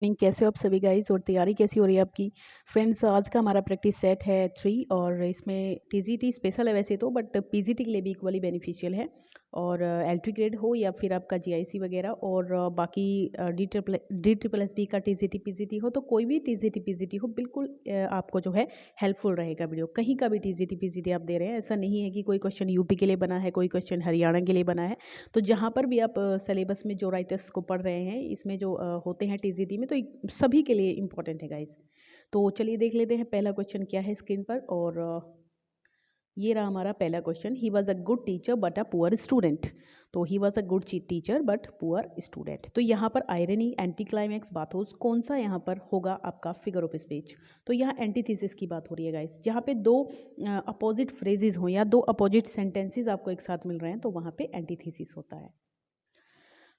कैसे हो आप सभी गाइस और तैयारी कैसी हो रही है आपकी फ्रेंड्स। आज का हमारा प्रैक्टिस सेट है 3 और इसमें टीजीटी स्पेशल है वैसे तो, बट पीजीटी के लिए भी इक्वली बेनिफिशियल है। और एल्ट्री ग्रेड हो या फिर आपका जीआईसी वगैरह और बाकी डी ट्रिपल एस बी का टीजीटी पीजीटी हो, तो कोई भी टीजीटी पीजीटी हो बिल्कुल आपको जो है हेल्पफुल रहेगा वीडियो। कहीं का भी टीजीटी पीजीटी आप दे रहे हैं, ऐसा नहीं है कि कोई क्वेश्चन यूपी के लिए बना है, कोई क्वेश्चन हरियाणा के लिए बना है। तो जहाँ पर भी आप सिलेबस में जो राइटर्स को पढ़ रहे हैं, इसमें जो होते हैं टीजीटी में, तो सभी के लिए इम्पॉर्टेंट है गाइस। तो चलिए देख लेते हैं पहला क्वेश्चन क्या है स्क्रीन पर। और ये रहा हमारा पहला question. He was a good teacher but a poor student. तो he was a good teacher but poor student. तो यहाँ पर आयरनी, एंटी क्लाइमैक्स, बाथोस, कौन सा यहाँ पर होगा आपका फिगर ऑफ स्पीच। तो यहाँ एंटीथीसिस की बात हो रही है गाइस। जहाँ पे दो अपोजिट फ्रेजेज हों या दो अपोजिट सेंटेंसेज आपको एक साथ मिल रहे हैं, तो वहाँ पे एंटीथीसिस होता है।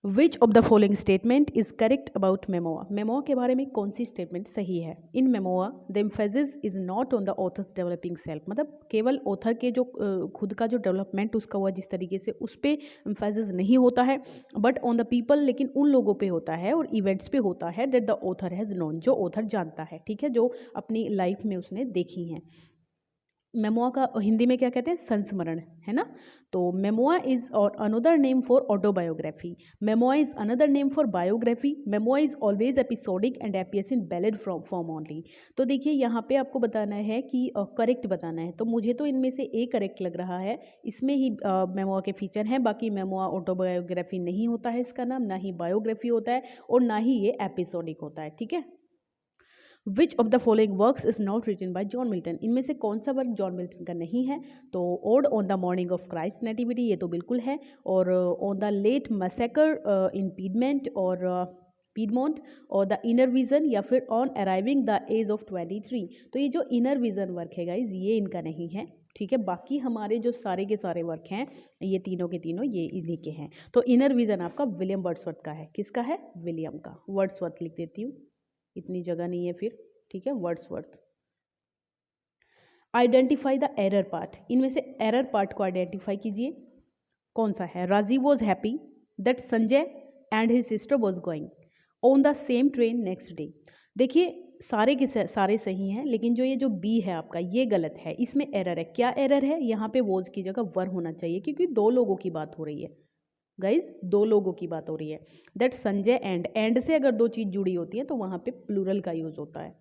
Which of the following statement is correct about memoir. Memoir के बारे में कौन सी स्टेटमेंट सही है। In memoir the emphasis is not on the author's developing self. मतलब केवल ऑथर के जो खुद का जो डेवलपमेंट उसका हुआ जिस तरीके से, उस पर एम्फेसिस नहीं होता है, बट ऑन द पीपल, लेकिन उन लोगों पे होता है और इवेंट्स पे होता है that the author has known, जो ऑथर जानता है, ठीक है, जो अपनी लाइफ में उसने देखी हैं। मेमोआ का हिंदी में क्या कहते हैं, संस्मरण, है ना। तो memoir is or another name for autobiography. Memoir is another name for biography. Memoir is always episodic and appears in ballad form only. तो देखिए यहाँ पे आपको बताना है कि करेक्ट बताना है। तो मुझे तो इनमें से ए करेक्ट लग रहा है, इसमें ही मेमोआ के फीचर हैं। बाकी मेमोआ ऑटोबायोग्राफी नहीं होता है इसका नाम, ना ही बायोग्राफी होता है और ना ही ये एपिसोडिक होता है, ठीक है। Which of the following works is not written by John Milton. इनमें से कौन सा वर्क जॉन मिल्टन का नहीं है। तो ode on the morning of Christ nativity, ये तो बिल्कुल है। और on the late massacre in Piedmont और पीडमोंट और द इनर विजन, या फिर on arriving the age of 23। तो ये जो इनर विजन वर्क है गाइज, ये इनका नहीं है, ठीक है। बाकी हमारे जो सारे के सारे वर्क हैं, ये तीनों के तीनों ये इन्हीं के हैं। तो इनर विजन आपका विलियम वर्ड्सवर्थ का है। किसका है, विलियम का। वर्ड्सवर्थ लिख देती हूँ, इतनी जगह नहीं है फिर, ठीक है, Wordsworth. Identify the error part. इनमें से एरर पार्ट को आइडेंटिफाई कीजिए, कौन सा है। Rajeev was happy that Sanjay and his sister was going on the same train next day. देखिए सारे के सारे सही हैं, लेकिन जो ये जो बी है आपका, ये गलत है, इसमें एरर है। क्या एरर है, यहाँ पे वॉज की जगह वर होना चाहिए, क्योंकि दो लोगों की बात हो रही है गाइज, दो लोगों की बात हो रही है। दैट संजय एंड से अगर दो चीज जुड़ी होती है तो वहां पे प्लूरल का यूज होता है।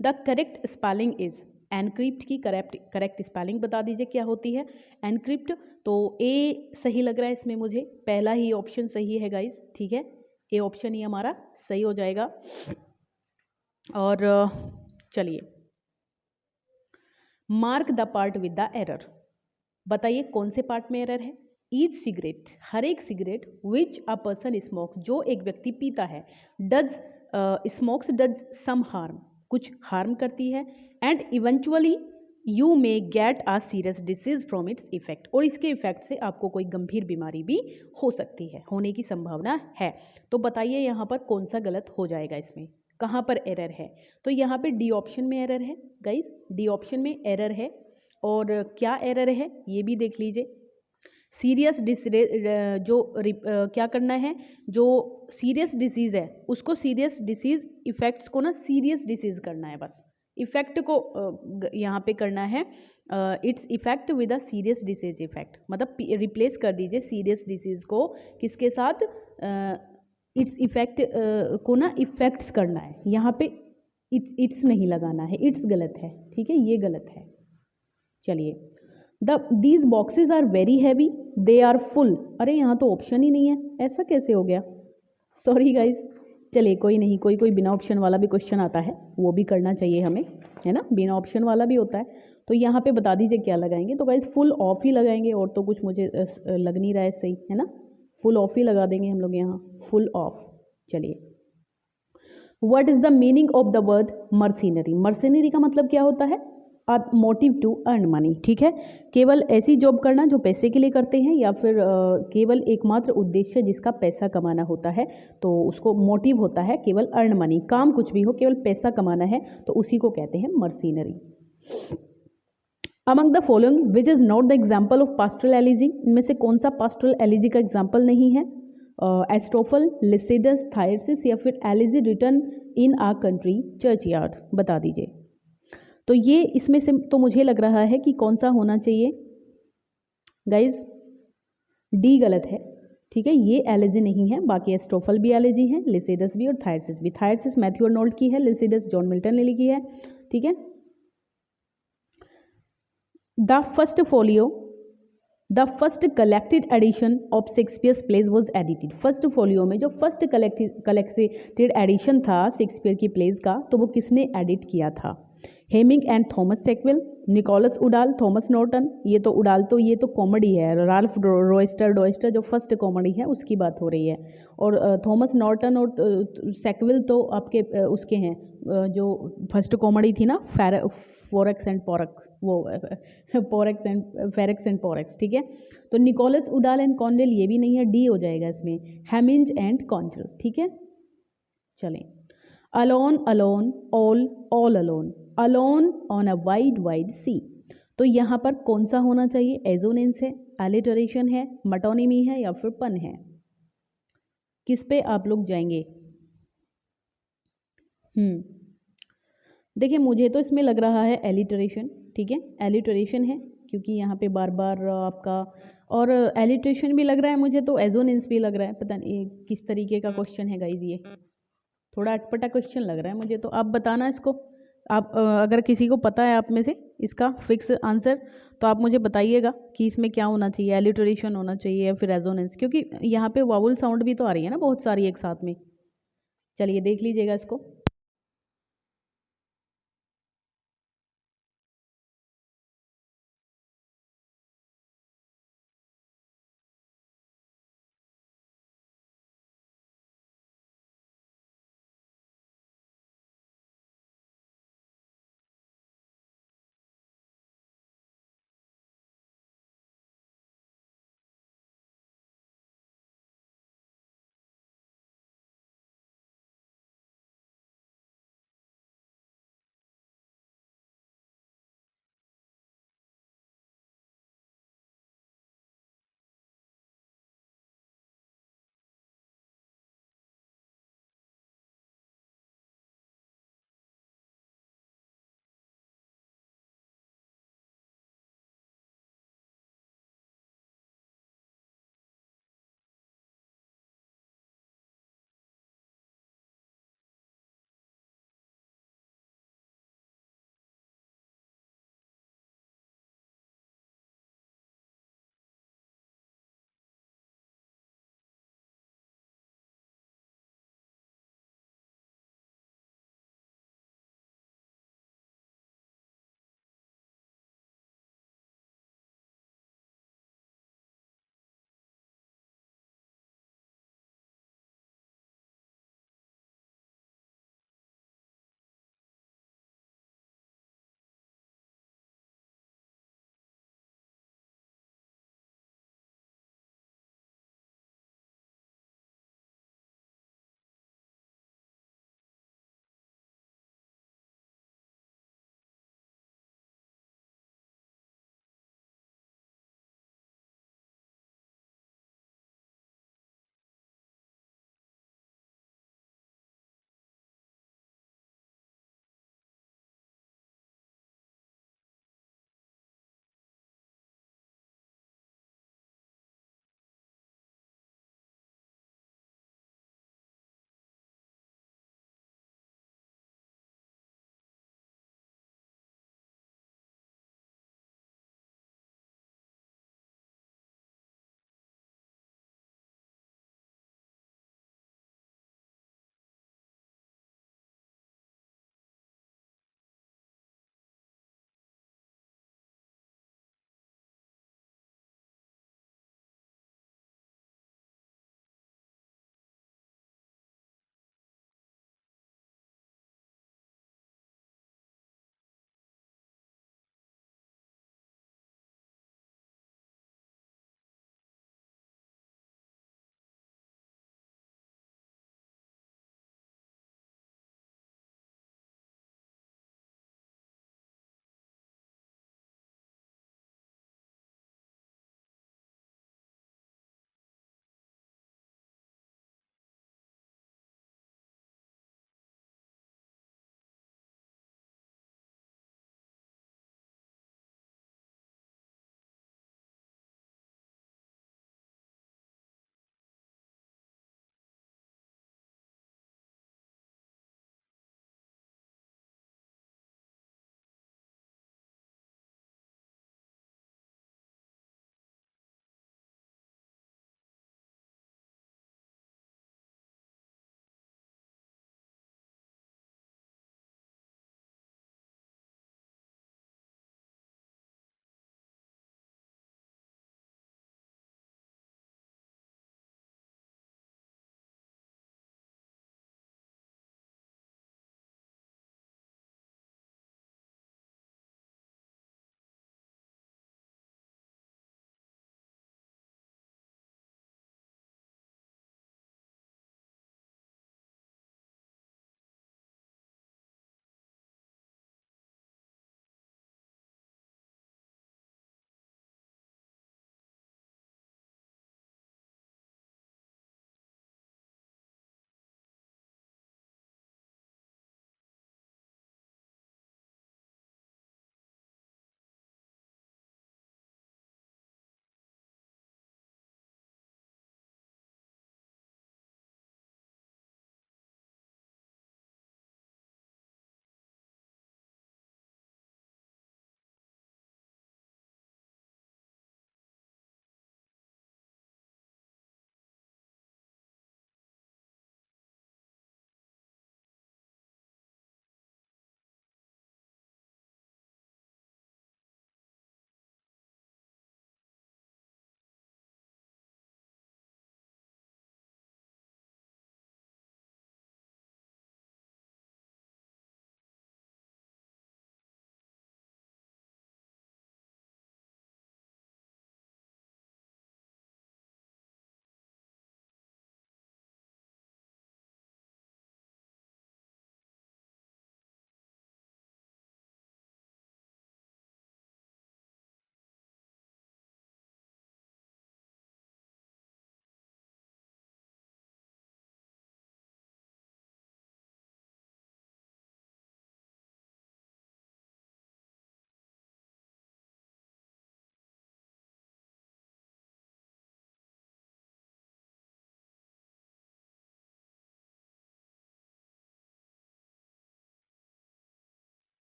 The correct spelling is, encrypt की करेक्ट स्पेलिंग बता दीजिए क्या होती है। एनक्रिप्ट, तो ए सही लग रहा है इसमें मुझे, पहला ही ऑप्शन सही है गाइज, ठीक है, ए ऑप्शन ही हमारा सही हो जाएगा। और चलिए, mark the part with the error. बताइए कौन से पार्ट में एरर है। ईच सिगरेट, हर एक cigarette, which a person smoke, जो एक व्यक्ति पीता है, does smokes does some harm, कुछ हार्म करती है, and eventually you may get a serious disease from its effect, और इसके इफेक्ट से आपको कोई गंभीर बीमारी भी हो सकती है, होने की संभावना है। तो बताइए यहाँ पर कौन सा गलत हो जाएगा, इसमें कहाँ पर एरर है। तो यहाँ पे डी ऑप्शन में एरर है गाइज, डी ऑप्शन में एरर है। और क्या एरर है ये भी देख लीजिए। सीरियस क्या करना है, जो सीरियस डिसीज़ है उसको सीरियस डिसीज़, इफेक्ट्स को ना सीरियस डिसीज़ करना है, बस इफेक्ट को यहाँ पे करना है, its effect with a serious disease effect. मतलब रिप्लेस कर दीजिए सीरियस डिसीज़ को किसके साथ, इट्स इफेक्ट को ना इफेक्ट्स करना है, यहाँ पे इट्स नहीं लगाना है, इट्स गलत है, ठीक है, ये गलत है। चलिए, these boxes are very heavy, they are full. अरे यहाँ तो ऑप्शन ही नहीं है, ऐसा कैसे हो गया, सॉरी गाइज। चलिए कोई नहीं, कोई कोई बिना ऑप्शन वाला भी क्वेश्चन आता है, वो भी करना चाहिए हमें, है ना, बिना ऑप्शन वाला भी होता है। तो यहाँ पे बता दीजिए क्या लगाएंगे। तो गाइज फुल ऑफ ही लगाएंगे, और तो कुछ मुझे लग नहीं रहा है सही, है ना, फुल ऑफ ही लगा देंगे हम लोग यहाँ, फुल ऑफ। चलिए, what is the meaning of the word mercenary. Mercenary का मतलब क्या होता है, मोटिव टू अर्न मनी, ठीक है, केवल ऐसी जॉब करना जो पैसे के लिए करते हैं, या फिर केवल एकमात्र उद्देश्य जिसका पैसा कमाना होता है, तो उसको मोटिव होता है केवल अर्न मनी। काम कुछ भी हो, केवल पैसा कमाना है, तो उसी को कहते हैं mercenary. Among the following which is not the example of pastoral elegy. इनमें से कौन सा पास्टरल एलिजी का एग्जाम्पल नहीं है। एस्ट्रोफल, लिसिडस, थायरसिस या फिर एलिजी रिटर्न इन आ कंट्री चर्चयार्ड, बता दीजिए। तो ये इसमें से तो मुझे लग रहा है कि कौन सा होना चाहिए गाइज, डी गलत है। ठीक है, ये एलिजी नहीं है, बाकी एस्ट्रोफल भी एलिजी है, लिसिडस भी और थायरसिस भी। थायरसिस मैथ्यू आर्नोल्ड की है, लिसिडस जॉन मिल्टन ने लिखी है। ठीक है, the first collected edition of Shakespeare's plays was edited. First folio में जो फर्स्ट कलेक्टेड एडिशन था शेक्सपियर की प्लेज का, तो वो किसने एडिट किया था? Heminge and Thomas Sackville, Nicholas Udall, Thomas Norton. ये तो उडाल तो ये तो कॉमेडी है, राल्फ डोइस्टर जो फर्स्ट कॉमेडी है उसकी बात हो रही है, और थॉमस नॉर्टन और सेक्विल तो आपके उसके हैं जो फर्स्ट कॉमेडी थी ना, फोरेक्स एंड पोरक्स, वो पोरेक्स एंड फेरेक्स एंड पोरेक्स। ठीक है, तो निकोलस उडाल एंड कॉन्डेल ये भी नहीं है, डी हो जाएगा इसमें, हेमिंज एंड कॉन्चल। ठीक है, चलें। Alone alone all alone, alone on a wide sea, तो यहाँ पर कौन सा होना चाहिए? एजोनेंस है, एलिटरेशन है, मटोनिमी है या फिर पन है? किस पे आप लोग जाएंगे? देखिए मुझे तो इसमें लग रहा है एलिटरेशन। ठीक है, एलिटरेशन है क्योंकि यहाँ पे बार बार आपका, और एलिटरेशन भी लग रहा है मुझे, तो एजोनेंस भी लग रहा है। पता नहीं किस तरीके का क्वेश्चन है गाइज, ये थोड़ा अटपटा क्वेश्चन लग रहा है मुझे, तो आप बताना इसको। आप अगर किसी को पता है आप में से इसका फिक्स आंसर, तो आप मुझे बताइएगा कि इसमें क्या होना चाहिए, एलिटरेशन होना चाहिए या फिर रेजोनेंस, क्योंकि यहाँ पे वावल साउंड भी तो आ रही है ना बहुत सारी एक साथ में। चलिए देख लीजिएगा इसको।